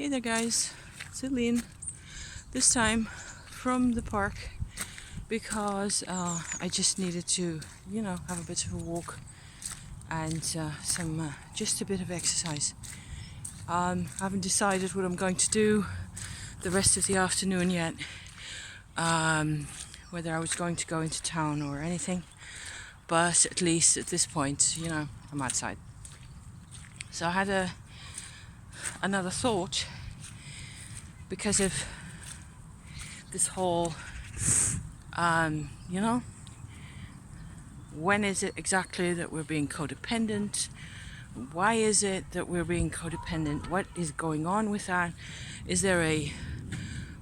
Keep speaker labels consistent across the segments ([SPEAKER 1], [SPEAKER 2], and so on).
[SPEAKER 1] Hey there guys, it's Eileen, this time from the park because I just needed to, have a bit of a walk and just a bit of exercise. I haven't decided what I'm going to do the rest of the afternoon yet, whether I was going to go into town or anything, but at least at this point, I'm outside. So I had another thought because of this whole, when is it exactly that we're being codependent? Why is it that we're being codependent? What is going on with that? Is there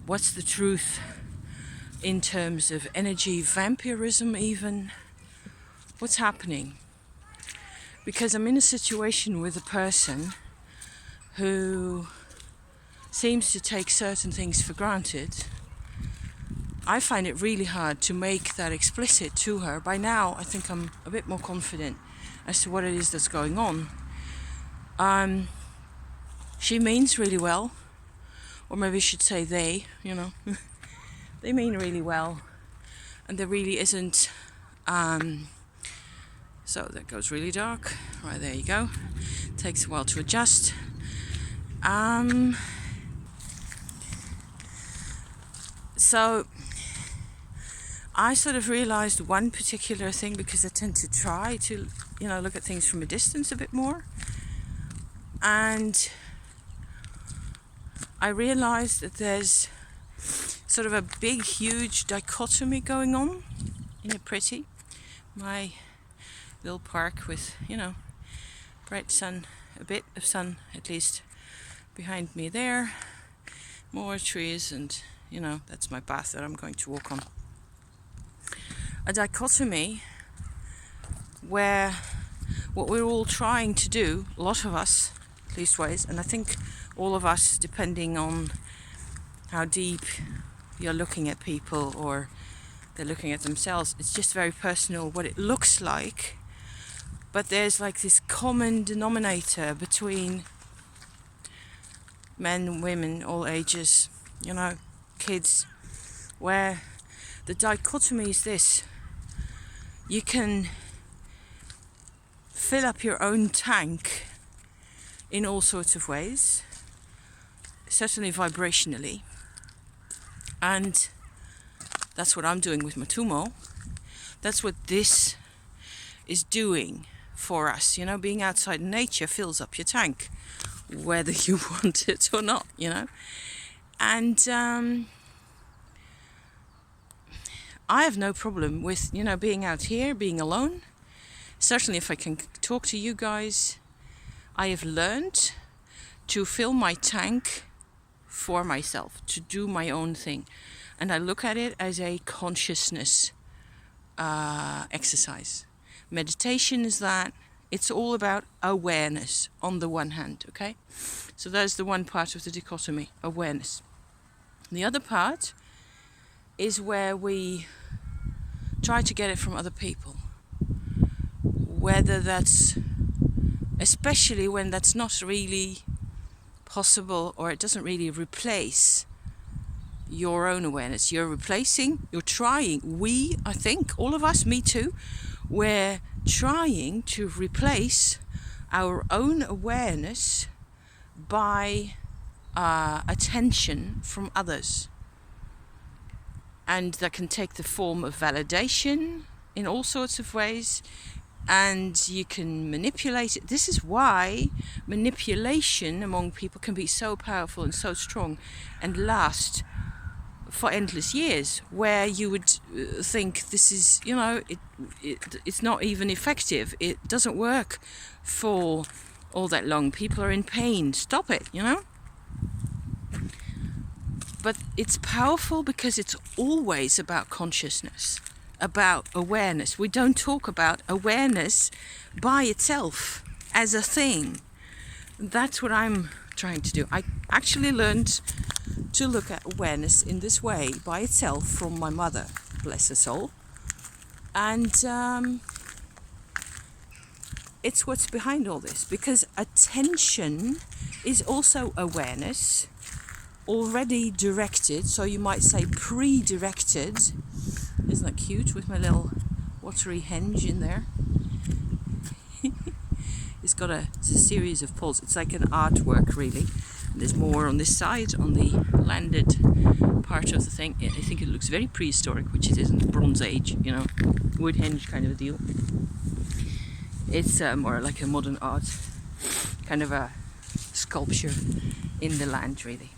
[SPEAKER 1] what's the truth in terms of energy vampirism even? What's happening? Because I'm in a situation with a person who seems to take certain things for granted. I find it really hard to make that explicit to her. By now, I think I'm a bit more confident as to what it is that's going on. She means really well, or maybe I should say they, they mean really well, and there really isn't, so that goes really dark. Right, there you go. Takes a while to adjust. So I sort of realized one particular thing, because I tend to try to, look at things from a distance a bit more. And I realized that there's sort of a big, huge dichotomy going on in my little park with, bright sun, a bit of sun at least behind me there, more trees, and that's my path that I'm going to walk on. A dichotomy where what we're all trying to do, a lot of us, at least ways, and I think all of us, depending on how deep you're looking at people or they're looking at themselves, it's just very personal what it looks like. But there's like this common denominator between men, women, all ages, kids, where the dichotomy is this: you can fill up your own tank in all sorts of ways, certainly vibrationally, and that's what I'm doing with my tumo. That's what this is doing for us. Being outside in nature fills up your tank, whether you want it or not, And I have no problem with, being out here, being alone. Certainly if I can talk to you guys, I have learned to fill my tank for myself, to do my own thing. And I look at it as a consciousness exercise. Meditation is that. It's all about awareness on the one hand, okay? So that's the one part of the dichotomy, awareness. The other part is where we try to get it from other people. Whether that's, especially when that's not really possible, or it doesn't really replace your own awareness. You're trying, I think, all of us, me too, we're trying to replace our own awareness by attention from others. And that can take the form of validation in all sorts of ways, and you can manipulate it. This is why manipulation among people can be so powerful and so strong and last for endless years, where you would think this is, it's not even effective. It doesn't work for all that long. People are in pain. Stop it, But it's powerful because it's always about consciousness, about awareness. We don't talk about awareness by itself as a thing. That's what I'm trying to do. I actually learned to look at awareness in this way by itself from my mother, bless her soul. And it's what's behind all this, because attention is also awareness, already directed, so you might say pre-directed. Isn't that cute with my little watery henge in there? It's got a series of poles. It's like an artwork, really. And there's more on this side, on the landed part of the thing. I think it looks very prehistoric, which it isn't. Bronze Age, you know, wood henge kind of a deal. It's more like a modern art, kind of a sculpture in the land, really.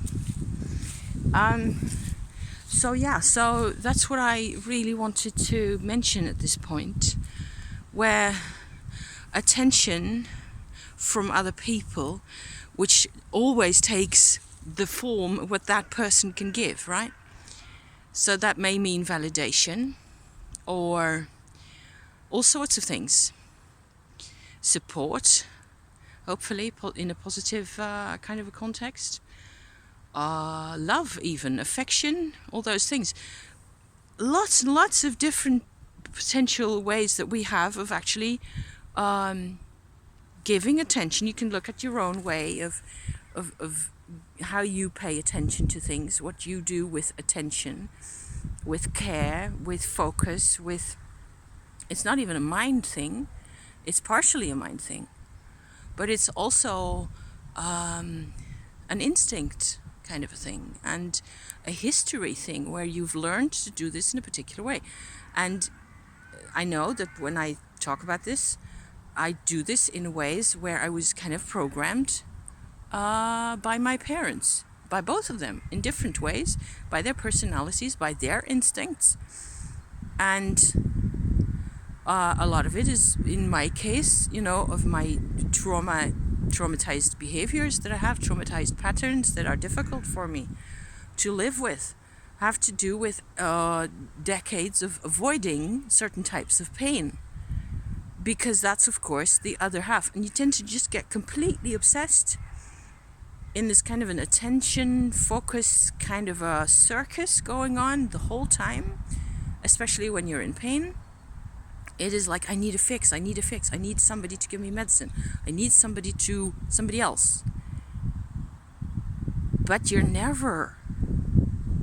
[SPEAKER 1] So that's what I really wanted to mention at this point, where attention from other people, which always takes the form of what that person can give, right? So that may mean validation or all sorts of things. Support, hopefully in a positive kind of a context. Love, even affection, all those things. Lots and lots of different potential ways that we have of actually giving attention. You can look at your own way of how you pay attention to things, what you do with attention, with care, with focus, with... It's not even a mind thing. It's partially a mind thing. But it's also an instinct kind of a thing, and a history thing where you've learned to do this in a particular way. And I know that when I talk about this, I do this in ways where I was kind of programmed by my parents, by both of them, in different ways, by their personalities, by their instincts. And a lot of it is, in my case, you know, of my traumatized behaviors that I have, traumatized patterns that are difficult for me to live with, have to do with decades of avoiding certain types of pain. Because that's, of course, the other half. And you tend to just get completely obsessed in this kind of an attention focus kind of a circus going on the whole time, especially when you're in pain. It is like, I need a fix, I need somebody to give me medicine, I need somebody else. But you're never,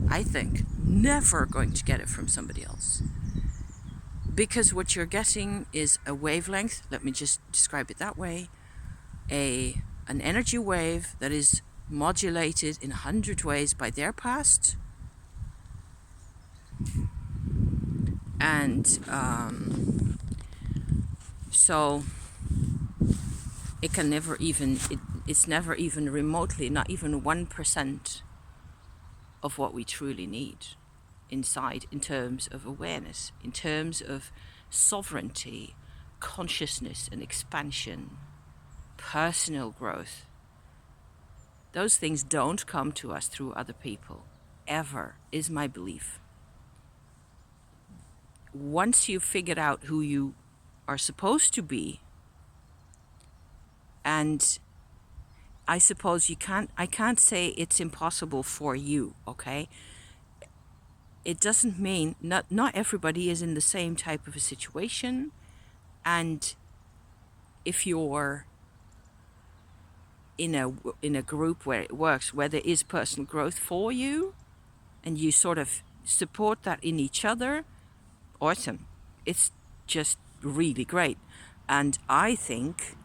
[SPEAKER 1] I think, never going to get it from somebody else. Because what you're getting is a wavelength, let me just describe it that way, an energy wave that is modulated in 100 ways by their past. And so it can never even, it's never even remotely, not even 1% of what we truly need inside, in terms of awareness, in terms of sovereignty, consciousness and expansion, personal growth. Those things don't come to us through other people, ever, is my belief. Once you've figured out who you are supposed to be, and I suppose I can't say it's impossible for you, okay? It doesn't mean, not everybody is in the same type of a situation, and if you're in a group where it works, where there is personal growth for you, and you sort of support that in each other, awesome. It's just really great. And I think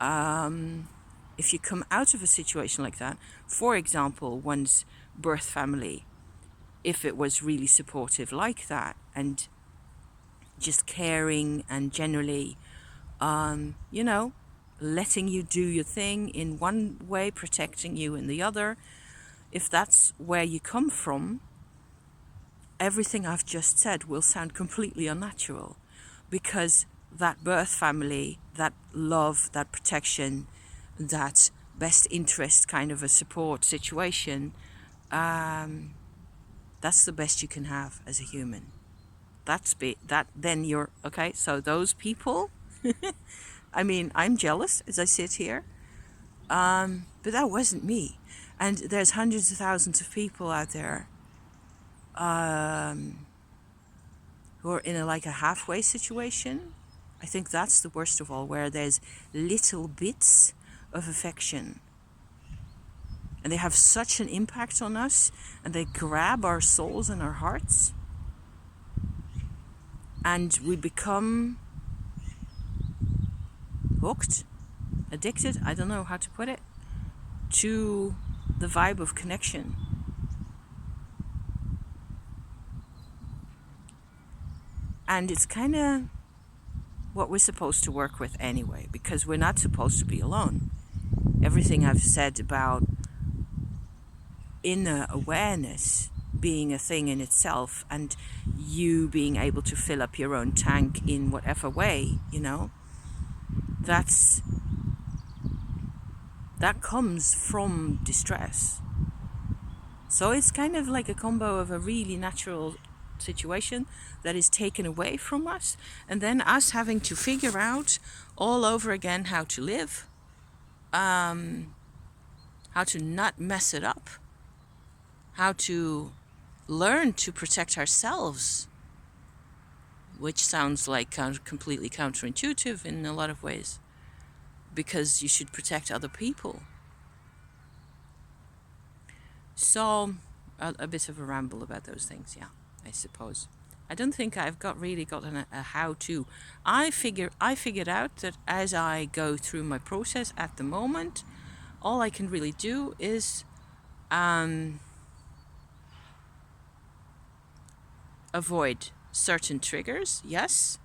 [SPEAKER 1] if you come out of a situation like that, for example, one's birth family, if it was really supportive like that, and just caring and generally, you know, letting you do your thing in one way, protecting you in the other, if that's where you come from, everything I've just said will sound completely unnatural, because that birth family, that love, that protection, that best interest kind of a support situation, that's the best you can have as a human. Then you're okay. So those people, I mean, I'm jealous as I sit here, but that wasn't me. And there's hundreds of thousands of people out there who are in like a halfway situation, I think that's the worst of all, where there's little bits of affection. And they have such an impact on us, and they grab our souls and our hearts. And we become hooked, addicted, I don't know how to put it, to the vibe of connection. And it's kind of what we're supposed to work with anyway, because we're not supposed to be alone. Everything I've said about inner awareness being a thing in itself, and you being able to fill up your own tank in whatever way, that comes from distress. So it's kind of like a combo of a really natural situation that is taken away from us, and then us having to figure out all over again how to live, how to not mess it up, how to learn to protect ourselves, which sounds like completely counterintuitive in a lot of ways, because you should protect other people. So a bit of a ramble about those things, yeah, I suppose. I don't think I've really gotten a how-to. I figured out that as I go through my process at the moment, all I can really do is avoid certain triggers, yes,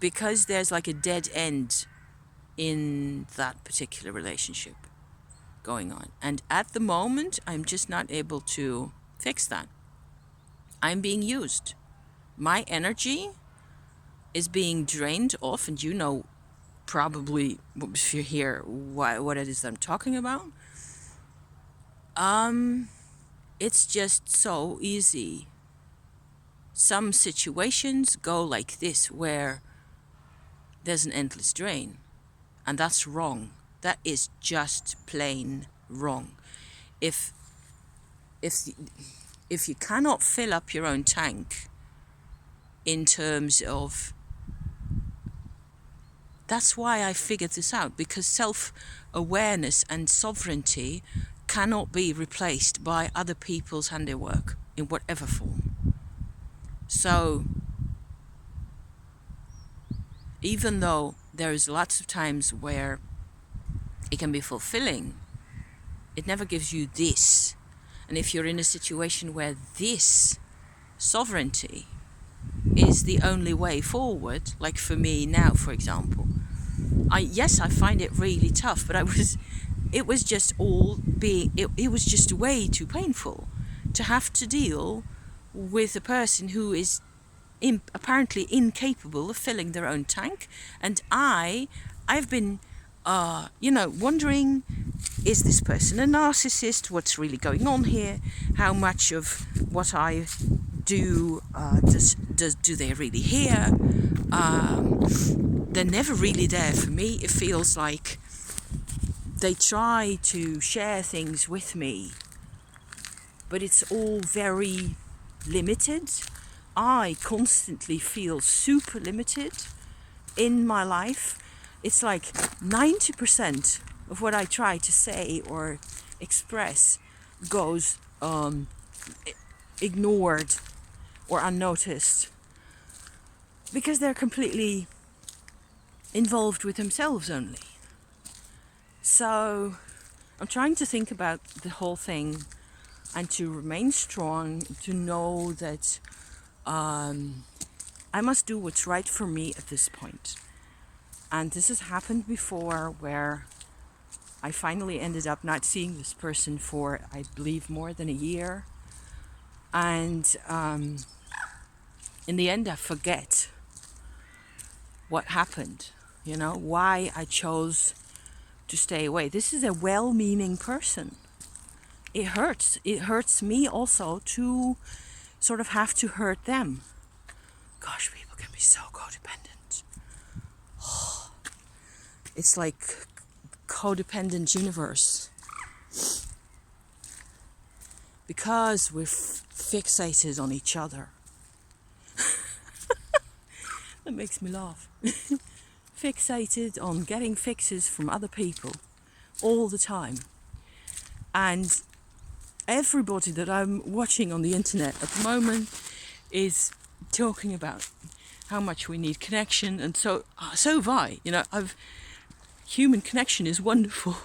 [SPEAKER 1] because there's like a dead end in that particular relationship going on. And at the moment, I'm just not able to fix that. I'm being used. My energy is being drained off, and probably, if you hear what it is I'm talking about. It's just so easy. Some situations go like this, where there's an endless drain, and that's wrong. That is just plain wrong. If you cannot fill up your own tank in terms of, that's why I figured this out, because self-awareness and sovereignty cannot be replaced by other people's handiwork in whatever form. So even though there's lots of times where it can be fulfilling, it never gives you this. And if you're in a situation where this sovereignty is the only way forward, like for me now, for example, I find it really tough, but it was just way too painful to have to deal with a person who is apparently incapable of filling their own tank. And I've been wondering, is this person a narcissist? What's really going on here? How much of what I do do they really hear? They're never really there for me. It feels like they try to share things with me, but it's all very limited. I constantly feel super limited in my life. It's like 90% of what I try to say or express goes ignored or unnoticed, because they're completely involved with themselves only. So I'm trying to think about the whole thing and to remain strong, to know that I must do what's right for me at this point. And this has happened before, where I finally ended up not seeing this person for, I believe, more than a year. And in the end, I forget what happened, why I chose to stay away. This is a well-meaning person. It hurts. It hurts me also to sort of have to hurt them. Gosh, people can be so codependent. It's like Codependent Universe. Because we're fixated on each other. It makes me laugh. Fixated on getting fixes from other people all the time. And everybody that I'm watching on the internet at the moment is talking about how much we need connection, and so have I. You know, human connection is wonderful.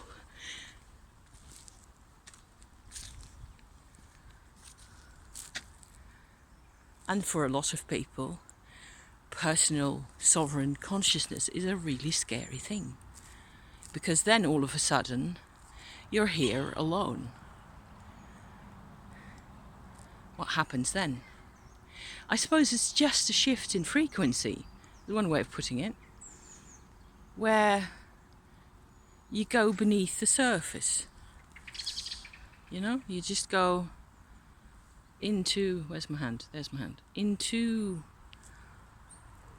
[SPEAKER 1] And for a lot of people, personal sovereign consciousness is a really scary thing. Because then all of a sudden, you're here alone. What happens then? I suppose it's just a shift in frequency, is one way of putting it, where you go beneath the surface. You know, you just go into, where's my hand? There's my hand. Into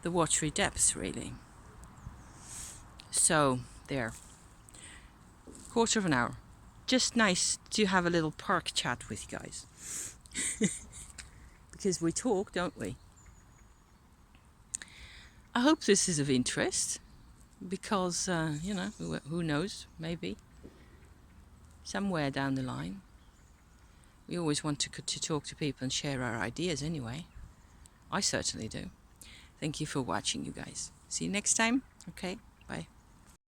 [SPEAKER 1] the watery depths, really. So, there. Quarter of an hour. Just nice to have a little park chat with you guys. Because we talk, don't we? I hope this is of interest. Because, you know, who knows, maybe. Somewhere down the line. We always want to talk to people and share our ideas anyway. I certainly do. Thank you for watching, you guys. See you next time. Okay, bye.